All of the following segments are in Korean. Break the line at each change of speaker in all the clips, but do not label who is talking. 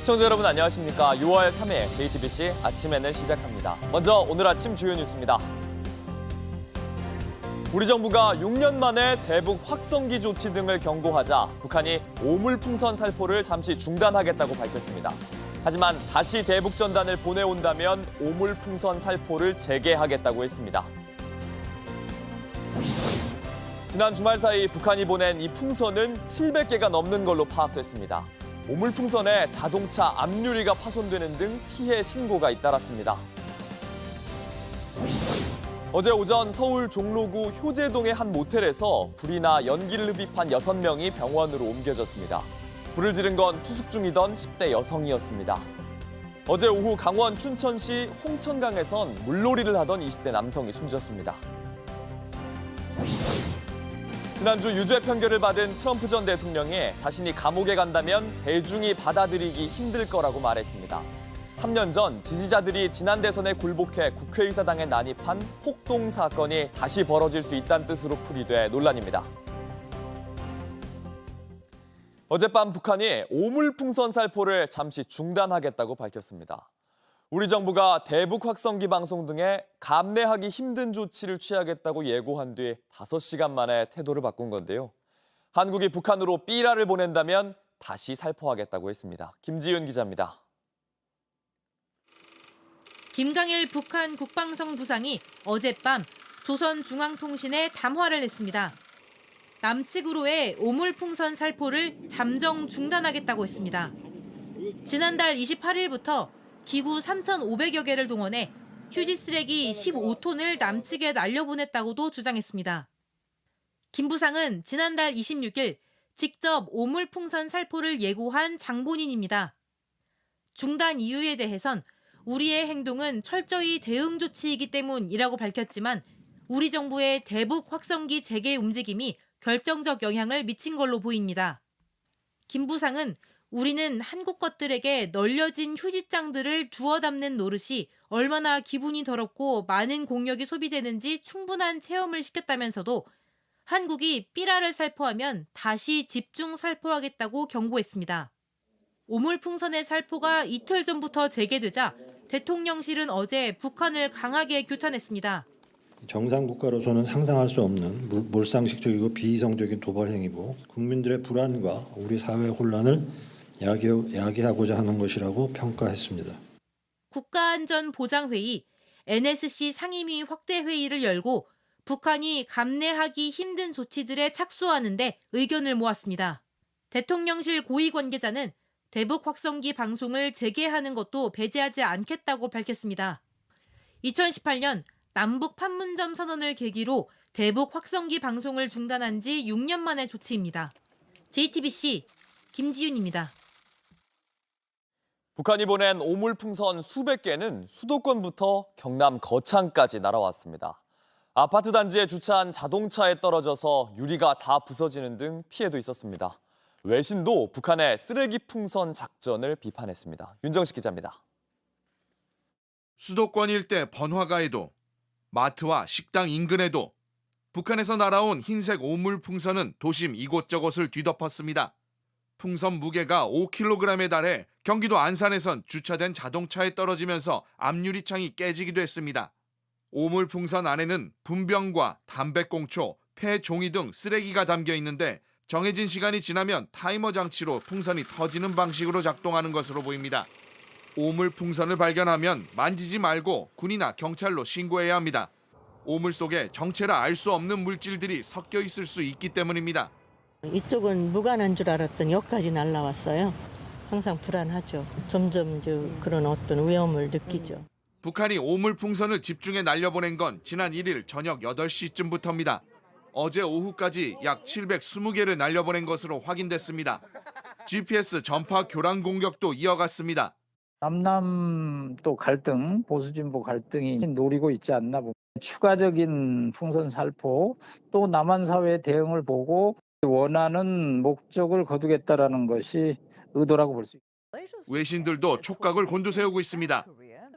시청자 여러분 안녕하십니까. 6월 3일 JTBC 아침엔을 시작합니다. 먼저 오늘 아침 주요 뉴스입니다. 우리 정부가 6년 만에 대북 확성기 조치 등을 경고하자 북한이 오물풍선 살포를 잠시 중단하겠다고 밝혔습니다. 하지만 다시 대북 전단을 보내온다면 오물풍선 살포를 재개하겠다고 했습니다. 지난 주말 사이 북한이 보낸 이 풍선은 700개가 넘는 걸로 파악됐습니다. 오물풍선에 자동차 앞유리가 파손되는 등 피해 신고가 잇따랐습니다. 어제 오전 서울 종로구 효제동의 한 모텔에서 불이 나 연기를 흡입한 6명이 병원으로 옮겨졌습니다. 불을 지른 건 투숙 중이던 10대 여성이었습니다. 어제 오후 강원 춘천시 홍천강에선 물놀이를 하던 20대 남성이 숨졌습니다. 지난주 유죄 판결을 받은 트럼프 전 대통령이 자신이 감옥에 간다면 대중이 받아들이기 힘들 거라고 말했습니다. 3년 전 지지자들이 지난 대선에 굴복해 국회의사당에 난입한 폭동 사건이 다시 벌어질 수 있다는 뜻으로 풀이돼 논란입니다. 어젯밤 북한이 오물풍선 살포를 잠시 중단하겠다고 밝혔습니다. 우리 정부가 대북 확성기 방송 등에 감내하기 힘든 조치를 취하겠다고 예고한 뒤 5시간 만에 태도를 바꾼 건데요. 한국이 북한으로 삐라를 보낸다면 다시 살포하겠다고 했습니다. 김지윤 기자입니다.
김강일 북한 국방성 부상이 어젯밤 조선중앙통신에 담화를 냈습니다. 남측으로의 오물풍선 살포를 잠정 중단하겠다고 했습니다. 지난달 28일부터 기구 3,500여 개를 동원해 휴지 쓰레기 15톤을 남측에 날려보냈다고도 주장했습니다. 김 부상은 지난달 26일 직접 오물풍선 살포를 예고한 장본인입니다. 중단 이유에 대해선 우리의 행동은 철저히 대응 조치이기 때문이라고 밝혔지만 우리 정부의 대북 확성기 재개 움직임이 결정적 영향을 미친 걸로 보입니다. 김 부상은 우리는 한국 것들에게 널려진 휴지장들을 주워 담는 노릇이 얼마나 기분이 더럽고 많은 공력이 소비되는지 충분한 체험을 시켰다면서도 한국이 삐라를 살포하면 다시 집중 살포하겠다고 경고했습니다. 오물풍선의 살포가 이틀 전부터 재개되자 대통령실은 어제 북한을 강하게 규탄했습니다.
정상 국가로서는 상상할 수 없는 몰상식적이고 비이성적인 도발 행위고 국민들의 불안과 우리 사회 혼란을 야기하고자 하는 것이라고 평가했습니다.
국가안전보장회의 NSC 상임위 확대회의를 열고 북한이 감내하기 힘든 조치들에 착수하는 데 의견을 모았습니다. 대통령실 고위 관계자는 대북 확성기 방송을 재개하는 것도 배제하지 않겠다고 밝혔습니다. 2018년 남북 판문점 선언을 계기로 대북 확성기 방송을 중단한 지 6년 만의 조치입니다. JTBC 김지윤입니다.
북한이 보낸 오물풍선 수백 개는 수도권부터 경남 거창까지 날아왔습니다. 아파트 단지에 주차한 자동차에 떨어져서 유리가 다 부서지는 등 피해도 있었습니다. 외신도 북한의 쓰레기 풍선 작전을 비판했습니다. 윤정식 기자입니다.
수도권 일대 번화가에도 마트와 식당 인근에도 북한에서 날아온 흰색 오물풍선은 도심 이곳저곳을 뒤덮었습니다. 풍선 무게가 5kg에 달해 경기도 안산에선 주차된 자동차에 떨어지면서 앞유리창이 깨지기도 했습니다. 오물풍선 안에는 분병과 담배꽁초, 폐 종이 등 쓰레기가 담겨 있는데 정해진 시간이 지나면 타이머 장치로 풍선이 터지는 방식으로 작동하는 것으로 보입니다. 오물풍선을 발견하면 만지지 말고 군이나 경찰로 신고해야 합니다. 오물 속에 정체를 알 수 없는 물질들이 섞여 있을 수 있기 때문입니다.
이쪽은 무관한 줄 알았더니 여기까지 날라왔어요. 항상 불안하죠. 점점 그런 어떤 위험을 느끼죠.
북한이 오물풍선을 집중해 날려보낸 건 지난 1일 저녁 8시쯤부터입니다. 어제 오후까지 약 720개를 날려보낸 것으로 확인됐습니다. GPS 전파 교란 공격도 이어갔습니다.
남남 또 갈등, 보수진보 갈등이 노리고 있지 않나 봅니다. 추가적인 풍선 살포, 또 남한 사회의 대응을 보고 원하는 목적을 거두겠다라는 것이 의도라고 볼 수 있습니다.
외신들도 촉각을 곤두세우고 있습니다.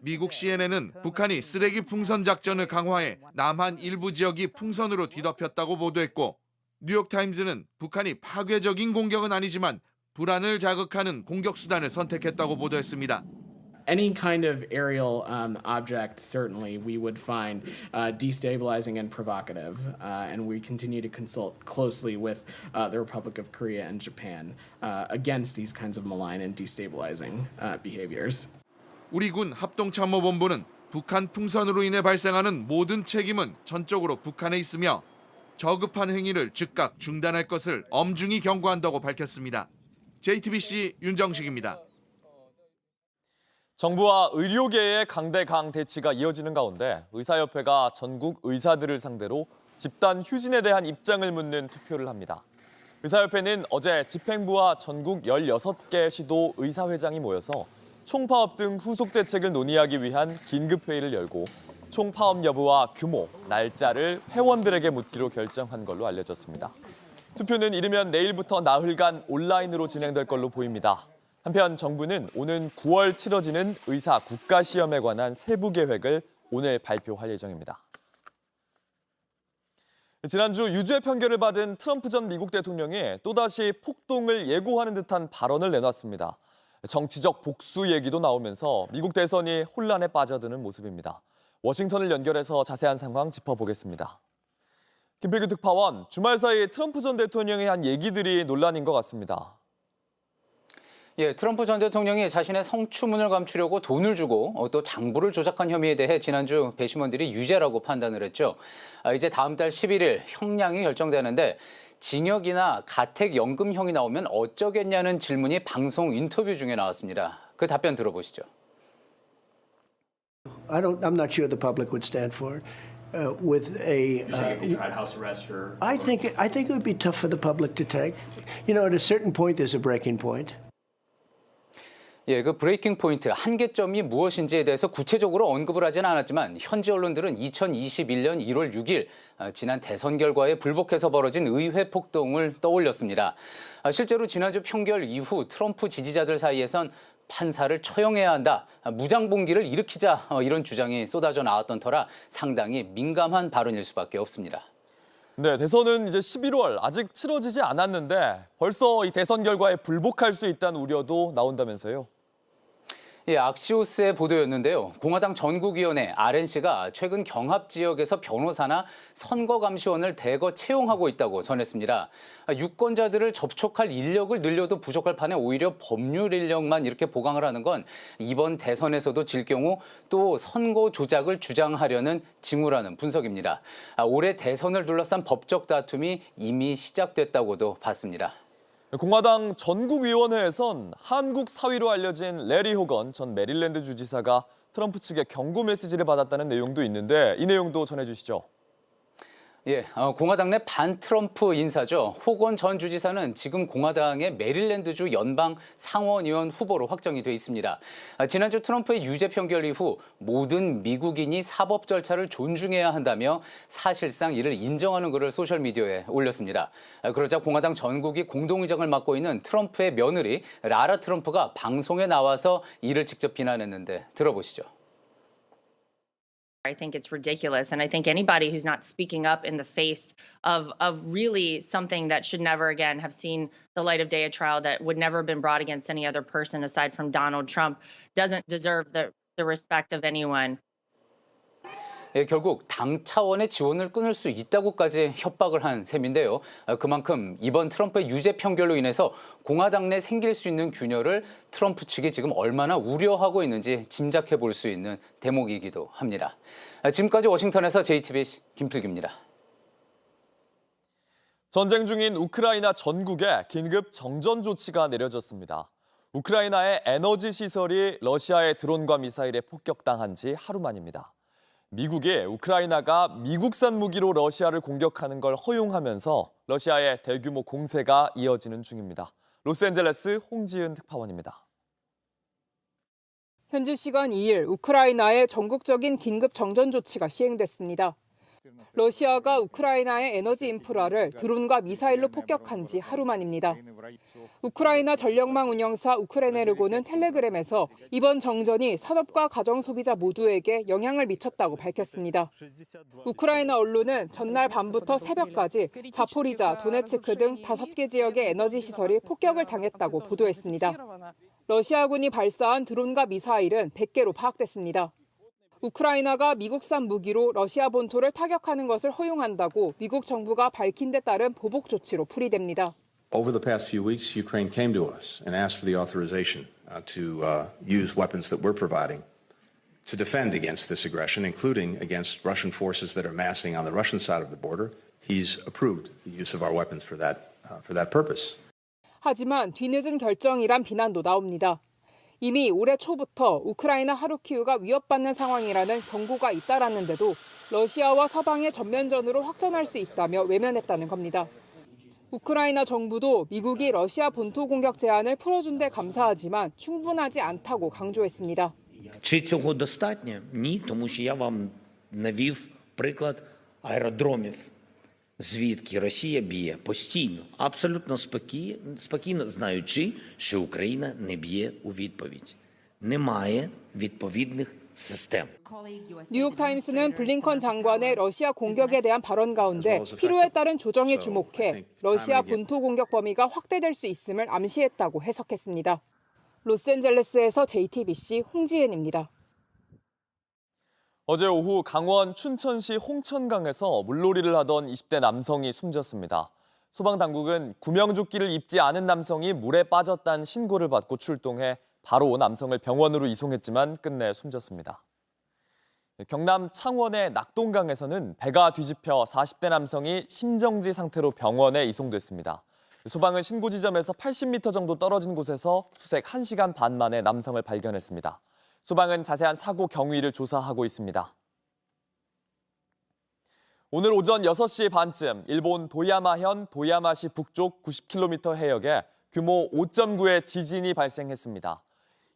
미국 CNN은 북한이 쓰레기 풍선 작전을 강화해 남한 일부 지역이 풍선으로 뒤덮였다고 보도했고 뉴욕타임즈는 북한이 파괴적인 공격은 아니지만 불안을 자극하는 공격 수단을 선택했다고 보도했습니다.
Any kind of aerial object, certainly, we would find destabilizing and provocative. And we continue to consult closely with the Republic of Korea and Japan against these kinds of malign and destabilizing behaviors.
우리 군 합동참모본부는 북한 풍선으로 인해 발생하는 모든 책임은 전적으로 북한에 있으며 저급한 행위를 즉각 중단할 것을 엄중히 경고한다고 밝혔습니다. JTBC 윤정식입니다.
정부와 의료계의 강대강 대치가 이어지는 가운데 의사협회가 전국 의사들을 상대로 집단 휴진에 대한 입장을 묻는 투표를 합니다. 의사협회는 어제 집행부와 전국 16개 시도 의사회장이 모여서 총파업 등 후속 대책을 논의하기 위한 긴급회의를 열고 총파업 여부와 규모, 날짜를 회원들에게 묻기로 결정한 걸로 알려졌습니다. 투표는 이르면 내일부터 나흘간 온라인으로 진행될 걸로 보입니다. 한편 정부는 오는 9월 치러지는 의사 국가시험에 관한 세부 계획을 오늘 발표할 예정입니다. 지난주 유죄 판결을 받은 트럼프 전 미국 대통령이 또다시 폭동을 예고하는 듯한 발언을 내놨습니다. 정치적 복수 얘기도 나오면서 미국 대선이 혼란에 빠져드는 모습입니다. 워싱턴을 연결해서 자세한 상황 짚어보겠습니다. 김필규 특파원, 주말 사이 트럼프 전 대통령이 한 얘기들이 논란인 것 같습니다.
예, 트럼프 전 대통령이 자신의 성추문을 감추려고 돈을 주고 또 장부를 조작한 혐의에 대해 지난주 배심원들이 유죄라고 판단을 했죠. 이제 다음 달 11일 형량이 결정되는데 징역이나 가택연금형이 나오면 어쩌겠냐는 질문이 방송 인터뷰 중에 나왔습니다. 그 답변 들어보시죠.
I'm not sure the public would stand for it. With a,
if they tried house arrest or
I think it would be tough for the public to take. You know, at a certain point, there's a breaking point.
예, 그 브레이킹 포인트, 한계점이 무엇인지에 대해서 구체적으로 언급을 하지는 않았지만 현지 언론들은 2021년 1월 6일 지난 대선 결과에 불복해서 벌어진 의회 폭동을 떠올렸습니다. 실제로 지난주 판결 이후 트럼프 지지자들 사이에선 판사를 처형해야 한다, 무장봉기를 일으키자 이런 주장이 쏟아져 나왔던 터라 상당히 민감한 발언일 수밖에 없습니다.
네, 대선은 이제 11월 아직 치러지지 않았는데 벌써 이 대선 결과에 불복할 수 있다는 우려도 나온다면서요.
예, 악시오스의 보도였는데요. 공화당 전국위원회 RNC가 최근 경합 지역에서 변호사나 선거감시원을 대거 채용하고 있다고 전했습니다. 유권자들을 접촉할 인력을 늘려도 부족할 판에 오히려 법률 인력만 이렇게 보강을 하는 건 이번 대선에서도 질 경우 또 선거 조작을 주장하려는 징후라는 분석입니다. 올해 대선을 둘러싼 법적 다툼이 이미 시작됐다고도 봤습니다.
공화당 전국위원회에선 한국 사위로 알려진 레리 호건 전 메릴랜드 주지사가 트럼프 측의 경고 메시지를 받았다는 내용도 있는데 이 내용도 전해주시죠.
예, 공화당 내 반트럼프 인사죠. 호건 전 주지사는 지금 공화당의 메릴랜드주 연방 상원의원 후보로 확정이 돼 있습니다. 지난주 트럼프의 유죄 판결 이후 모든 미국인이 사법 절차를 존중해야 한다며 사실상 이를 인정하는 글을 소셜미디어에 올렸습니다. 그러자 공화당 전국이 공동의장을 맡고 있는 트럼프의 며느리 라라 트럼프가 방송에 나와서 이를 직접 비난했는데 들어보시죠.
I think it's ridiculous. And I think anybody who's not speaking up in the face of really something that should never again have seen the light of day, a trial that would never have been brought against any other person aside from Donald Trump, doesn't deserve the respect of anyone.
예, 결국 당 차원의 지원을 끊을 수 있다고까지 협박을 한 셈인데요. 그만큼 이번 트럼프의 유죄 판결로 인해서 공화당 내 생길 수 있는 균열을 트럼프 측이 지금 얼마나 우려하고 있는지 짐작해 볼 수 있는 대목이기도 합니다. 지금까지 워싱턴에서 JTBC 김필규입니다.
전쟁 중인 우크라이나 전국에 긴급 정전 조치가 내려졌습니다. 우크라이나의 에너지 시설이 러시아의 드론과 미사일에 폭격당한 지 하루 만입니다. 미국이 우크라이나가 미국산 무기로 러시아를 공격하는 걸 허용하면서 러시아의 대규모 공세가 이어지는 중입니다. 로스앤젤레스 홍지은 특파원입니다.
현지 시간 2일 우크라이나의 전국적인 긴급 정전 조치가 시행됐습니다. 러시아가 우크라이나의 에너지 인프라를 드론과 미사일로 폭격한 지 하루 만입니다. 우크라이나 전력망 운영사 우크레네르고는 텔레그램에서 이번 정전이 산업과 가정 소비자 모두에게 영향을 미쳤다고 밝혔습니다. 우크라이나 언론은 전날 밤부터 새벽까지 자포리자, 도네츠크 등 5개 지역의 에너지 시설이 폭격을 당했다고 보도했습니다. 러시아군이 발사한 드론과 미사일은 100개로 파악됐습니다. 우크라이나가 미국산 무기로 러시아 본토를 타격하는 것을 허용한다고 미국 정부가 밝힌 데 따른 보복 조치로 풀이됩니다.
Over the past few weeks, Ukraine came to us and asked for the authorization to use weapons that we're providing to defend against this aggression, including against Russian forces that are massing on the Russian side of the border. He's approved the use of our weapons for that purpose.
하지만 뒤늦은 결정이란 비난도 나옵니다. 이미 올해 초부터 우크라이나 하루키우가 위협받는 상황이라는 경고가 잇따랐는데도 러시아와 서방의 전면전으로 확전할 수 있다며 외면했다는 겁니다. 우크라이나 정부도 미국이 러시아 본토 공격 제한을 풀어준 데 감사하지만 충분하지 않다고 강조했습니다.
Чи цього достатньо? Ні, тому що я вам навів приклад аеродромів, звідки Росія б'є постійно, абсолютно спокійно, знаючи, що Україна не б'є у відповідь. Немає відповідних систем.
뉴욕타임스는 블링컨 장관의 러시아 공격에 대한 발언 가운데 필요에 따른 조정에 주목해 러시아 본토 공격 범위가 확대될 수 있음을 암시했다고 해석했습니다. 로스앤젤레스에서 JTBC 홍지은입니다.
어제 오후 강원 춘천시 홍천강에서 물놀이를 하던 20대 남성이 숨졌습니다. 소방당국은 구명조끼를 입지 않은 남성이 물에 빠졌다는 신고를 받고 출동해 바로 남성을 병원으로 이송했지만 끝내 숨졌습니다. 경남 창원의 낙동강에서는 배가 뒤집혀 40대 남성이 심정지 상태로 병원에 이송됐습니다. 소방은 신고 지점에서 80m 정도 떨어진 곳에서 수색 1시간 반 만에 남성을 발견했습니다. 소방은 자세한 사고 경위를 조사하고 있습니다. 오늘 오전 6시 반쯤 일본 도야마현 도야마시 북쪽 90km 해역에 규모 5.9의 지진이 발생했습니다.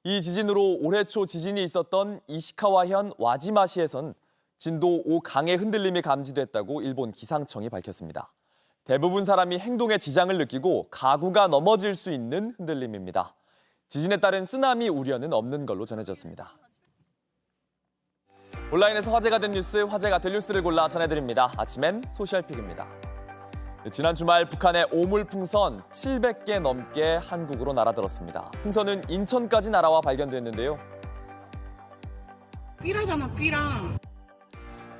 이 지진으로 올해 초 지진이 있었던 이시카와현 와지마시에선 진도 5강의 흔들림이 감지됐다고 일본 기상청이 밝혔습니다. 대부분 사람이 행동에 지장을 느끼고 가구가 넘어질 수 있는 흔들림입니다. 지진에 따른 쓰나미 우려는 없는 걸로 전해졌습니다. 온라인에서 화제가 된 뉴스, 화제가 될 뉴스를 골라 전해드립니다. 아침엔 소셜픽입니다. 지난 주말 북한의 오물풍선 700개 넘게 한국으로 날아들었습니다. 풍선은 인천까지 날아와 발견됐는데요.
삐라잖아, 삐라.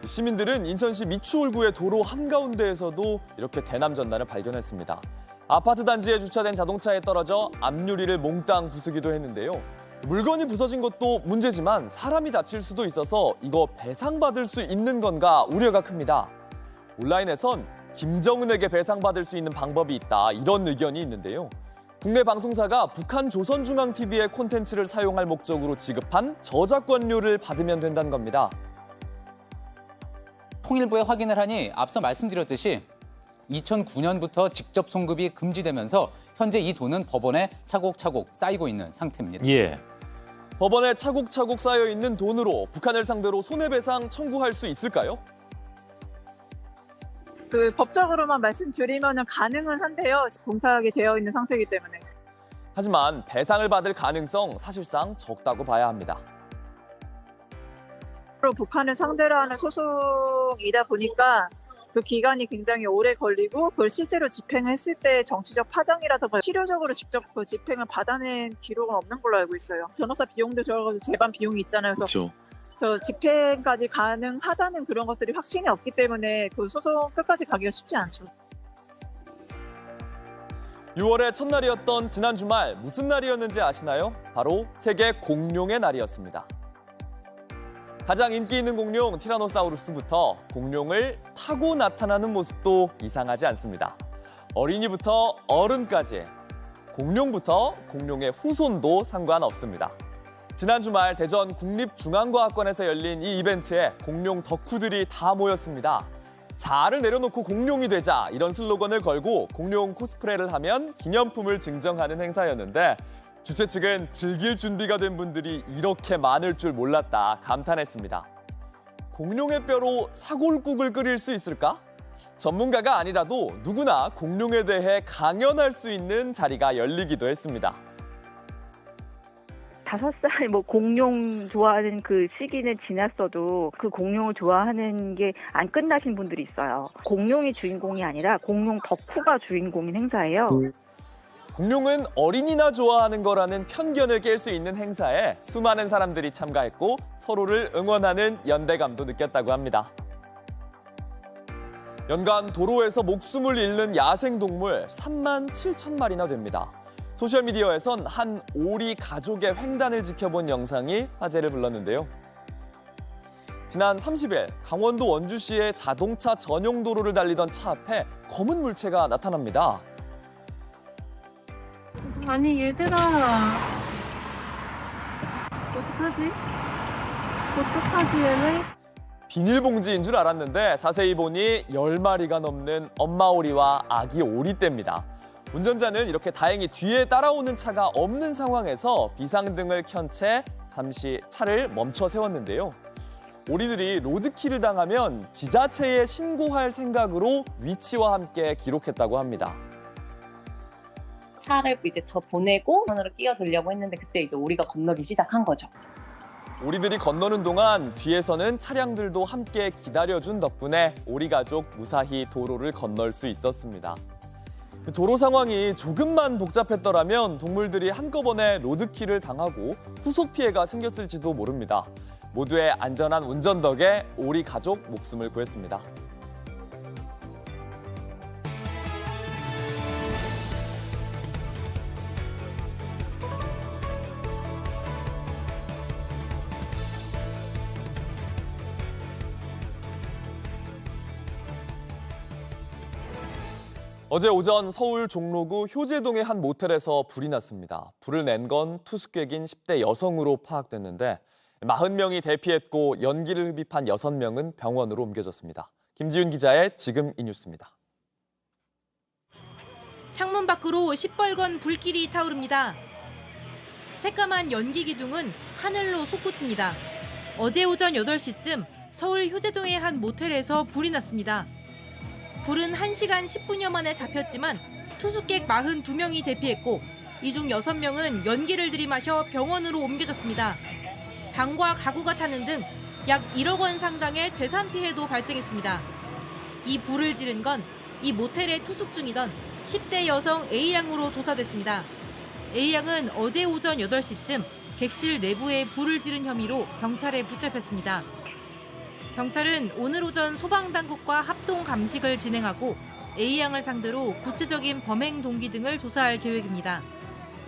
시민들은 인천시 미추홀구의 도로 한가운데에서도 이렇게 대남전단을 발견했습니다. 아파트 단지에 주차된 자동차에 떨어져 앞유리를 몽땅 부수기도 했는데요. 물건이 부서진 것도 문제지만 사람이 다칠 수도 있어서 이거 배상받을 수 있는 건가 우려가 큽니다. 온라인에선 김정은에게 배상받을 수 있는 방법이 있다 이런 의견이 있는데요. 국내 방송사가 북한 조선중앙TV의 콘텐츠를 사용할 목적으로 지급한 저작권료를 받으면 된다는 겁니다.
통일부에 확인을 하니 앞서 말씀드렸듯이 2009년부터 직접 송급이 금지되면서 현재 이 돈은 법원에 차곡차곡 쌓이고 있는 상태입니다.
예. 법원에 차곡차곡 쌓여 있는 돈으로 북한을 상대로 손해배상 청구할 수 있을까요?
법적으로만 말씀드리면 가능은 한데요. 공탁이 되어 있는 상태이기 때문에.
하지만 배상을 받을 가능성 사실상 적다고 봐야 합니다.
북한을 상대로 하는 소송이다 보니까 그 기간이 굉장히 오래 걸리고 그걸 실제로 집행했을 때 정치적 파장이라든가 실효적으로 직접 그 집행을 받아낸 기록은 없는 걸로 알고 있어요. 변호사 비용도 들어가지고 재반 비용이 있잖아요. 그래서 저 집행까지 가능하다는 그런 것들이 확신이 없기 때문에 그 소송 끝까지 가기가 쉽지 않죠.
6월의 첫날이었던 지난 주말 무슨 날이었는지 아시나요? 바로 세계 공룡의 날이었습니다. 가장 인기 있는 공룡 티라노사우루스부터 공룡을 타고 나타나는 모습도 이상하지 않습니다. 어린이부터 어른까지, 공룡부터 공룡의 후손도 상관없습니다. 지난 주말 대전 국립중앙과학관에서 열린 이 이벤트에 공룡 덕후들이 다 모였습니다. 자아를 내려놓고 공룡이 되자 이런 슬로건을 걸고 공룡 코스프레를 하면 기념품을 증정하는 행사였는데 주최 측은 즐길 준비가 된 분들이 이렇게 많을 줄 몰랐다 감탄했습니다. 공룡의 뼈로 사골국을 끓일 수 있을까? 전문가가 아니라도 누구나 공룡에 대해 강연할 수 있는 자리가 열리기도 했습니다.
5살 공룡 좋아하는 그 시기는 지났어도 그 공룡을 좋아하는 게 안 끝나신 분들이 있어요. 공룡이 주인공이 아니라 공룡 덕후가 주인공인 행사예요.
공룡은 어린이나 좋아하는 거라는 편견을 깰 수 있는 행사에 수많은 사람들이 참가했고 서로를 응원하는 연대감도 느꼈다고 합니다. 연간 도로에서 목숨을 잃는 야생동물 3만 7천 마리나 됩니다. 소셜미디어에선 한 오리 가족의 횡단을 지켜본 영상이 화제를 불렀는데요. 지난 30일 강원도 원주시의 자동차 전용 도로를 달리던 차 앞에 검은 물체가 나타납니다.
아니 얘들아, 어떡하지 얘네?
비닐봉지인 줄 알았는데 자세히 보니 10마리가 넘는 엄마 오리와 아기 오리떼입니다. 운전자는 이렇게 다행히 뒤에 따라오는 차가 없는 상황에서 비상등을 켠 채 잠시 차를 멈춰 세웠는데요. 오리들이 로드킬을 당하면 지자체에 신고할 생각으로 위치와 함께 기록했다고 합니다.
차를 이제 더 보내고 으로 끼어들려고 했는데 그때 이제 오리가 건너기 시작한 거죠.
오리들이 건너는 동안 뒤에서는 차량들도 함께 기다려준 덕분에 오리 가족 무사히 도로를 건널 수 있었습니다. 도로 상황이 조금만 복잡했더라면 동물들이 한꺼번에 로드킬을 당하고 후속 피해가 생겼을지도 모릅니다. 모두의 안전한 운전 덕에 오리 가족 목숨을 구했습니다. 어제 오전 서울 종로구 효제동의 한 모텔에서 불이 났습니다. 불을 낸 건 투숙객인 10대 여성으로 파악됐는데 40명이 대피했고 연기를 흡입한 6명은 병원으로 옮겨졌습니다. 김지윤 기자의 지금 이 뉴스입니다.
창문 밖으로 시뻘건 불길이 타오릅니다. 새까만 연기 기둥은 하늘로 솟구칩니다. 어제 오전 8시쯤 서울 효제동의 한 모텔에서 불이 났습니다. 불은 1시간 10분여 만에 잡혔지만 투숙객 42명이 대피했고 이 중 6명은 연기를 들이마셔 병원으로 옮겨졌습니다. 방과 가구가 타는 등 약 1억 원 상당의 재산 피해도 발생했습니다. 이 불을 지른 건 이 모텔에 투숙 중이던 10대 여성 A양으로 조사됐습니다. A양은 어제 오전 8시쯤 객실 내부에 불을 지른 혐의로 경찰에 붙잡혔습니다. 경찰은 오늘 오전 소방당국과 합동 감식을 진행하고 A양을 상대로 구체적인 범행 동기 등을 조사할 계획입니다.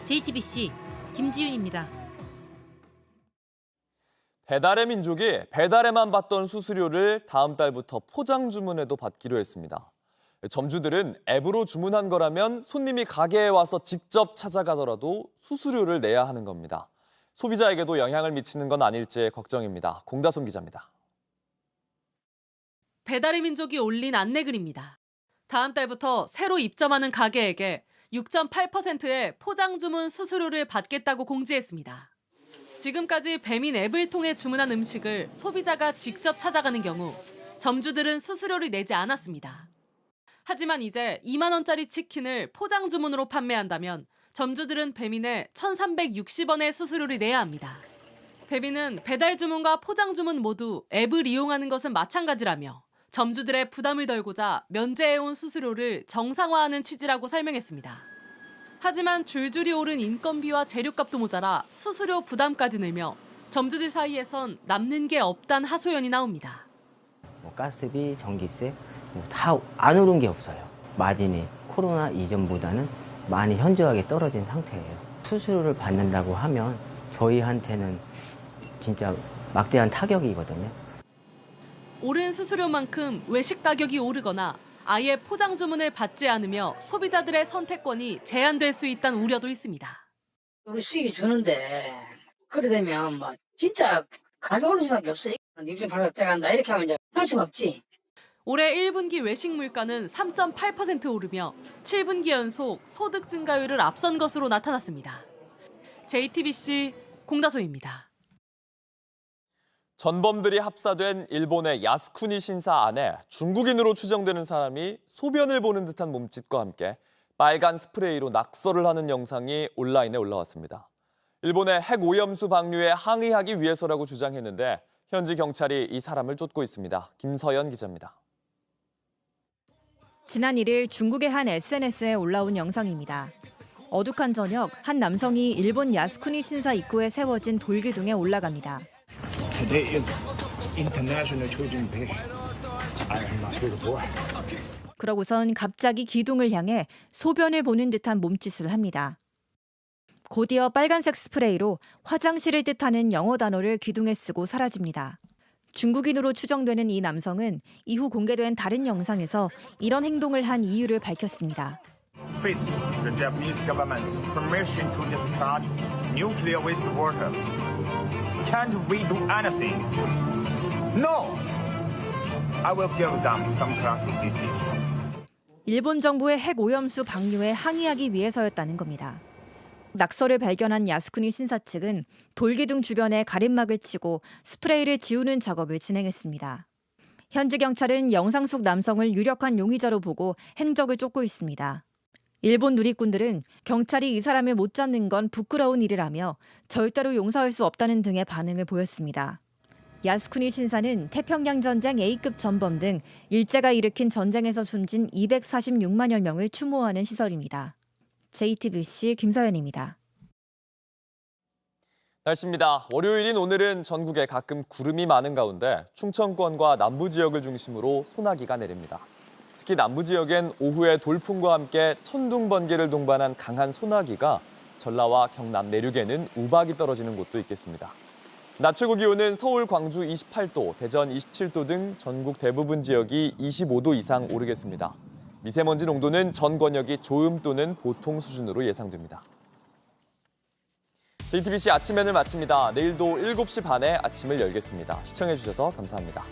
JTBC 김지윤입니다.
배달의 민족이 배달에만 받던 수수료를 다음 달부터 포장 주문에도 받기로 했습니다. 점주들은 앱으로 주문한 거라면 손님이 가게에 와서 직접 찾아가더라도 수수료를 내야 하는 겁니다. 소비자에게도 영향을 미치는 건 아닐지 걱정입니다. 공다솜 기자입니다.
배달의 민족이 올린 안내글입니다. 다음 달부터 새로 입점하는 가게에게 6.8%의 포장 주문 수수료를 받겠다고 공지했습니다. 지금까지 배민 앱을 통해 주문한 음식을 소비자가 직접 찾아가는 경우 점주들은 수수료를 내지 않았습니다. 하지만 이제 2만 원짜리 치킨을 포장 주문으로 판매한다면 점주들은 배민에 1,360원의 수수료를 내야 합니다. 배민은 배달 주문과 포장 주문 모두 앱을 이용하는 것은 마찬가지라며 점주들의 부담을 덜고자 면제해온 수수료를 정상화하는 취지라고 설명했습니다. 하지만 줄줄이 오른 인건비와 재료값도 모자라 수수료 부담까지 늘며 점주들 사이에선 남는 게 없단 하소연이 나옵니다.
가스비, 전기세 다 안 오른 게 없어요. 마진이 코로나 이전보다는 많이 현저하게 떨어진 상태예요. 수수료를 받는다고 하면 저희한테는 진짜 막대한 타격이거든요.
오른 수수료만큼 외식 가격이 오르거나 아예 포장 주문을 받지 않으며 소비자들의 선택권이 제한될 수 있다는 우려도 있습니다.
우리 수익이 주는데 그래 되면 뭐 진짜 가격 오를 수밖에 없어. 니들 바로 빼간다 이렇게 하면 이제 할 수가 없지.
올해 1분기 외식 물가는 3.8% 오르며 7분기 연속 소득 증가율을 앞선 것으로 나타났습니다. JTBC 공다솜입니다.
전범들이 합사된 일본의 야스쿠니 신사 안에 중국인으로 추정되는 사람이 소변을 보는 듯한 몸짓과 함께 빨간 스프레이로 낙서를 하는 영상이 온라인에 올라왔습니다. 일본의 핵오염수 방류에 항의하기 위해서라고 주장했는데 현지 경찰이 이 사람을 쫓고 있습니다. 김서연 기자입니다.
지난 1일 중국의 한 SNS에 올라온 영상입니다. 어둑한 저녁, 한 남성이 일본 야스쿠니 신사 입구에 세워진 돌기둥에 올라갑니다.
Today is International Children's Day. I am not here to boy.
그러고선 갑자기 기둥을 향해 소변을 보는 듯한 몸짓을 합니다. 곧이어 빨간색 스프레이로 화장실을 뜻하는 영어 단어를 기둥에 쓰고 사라집니다. 중국인으로 추정되는 이 남성은 이후 공개된 다른 영상에서 이런 행동을 한 이유를 밝혔습니다.
Face the Japanese government's permission to discharge nuclear wastewater. Can't we do anything? No! I will give them some clarification.
일본 정부의 핵오염수 방류에 항의하기 위해서였다는 겁니다. 낙서를 발견한 야스쿠니 신사 측은 돌기둥 주변에 가림막을 치고 스프레이를 지우는 작업을 진행했습니다. 현지 경찰은 영상 속 남성을 유력한 용의자로 보고 행적을 쫓고 있습니다. 일본 누리꾼들은 경찰이 이 사람을 못 잡는 건 부끄러운 일이라며 절대로 용서할 수 없다는 등의 반응을 보였습니다. 야스쿠니 신사는 태평양 전쟁 A급 전범 등 일제가 일으킨 전쟁에서 숨진 246만여 명을 추모하는 시설입니다. JTBC 김서연입니다.
날씨입니다. 월요일인 오늘은 전국에 가끔 구름이 많은 가운데 충청권과 남부 지역을 중심으로 소나기가 내립니다. 특히 남부 지역엔 오후에 돌풍과 함께 천둥 번개를 동반한 강한 소나기가 전라와 경남 내륙에는 우박이 떨어지는 곳도 있겠습니다. 낮 최고 기온은 서울, 광주 28도, 대전 27도 등 전국 대부분 지역이 25도 이상 오르겠습니다. 미세먼지 농도는 전 권역이 좋음 또는 보통 수준으로 예상됩니다. JTBC 아침엔을 마칩니다. 내일도 7시 반에 아침을 열겠습니다. 시청해주셔서 감사합니다.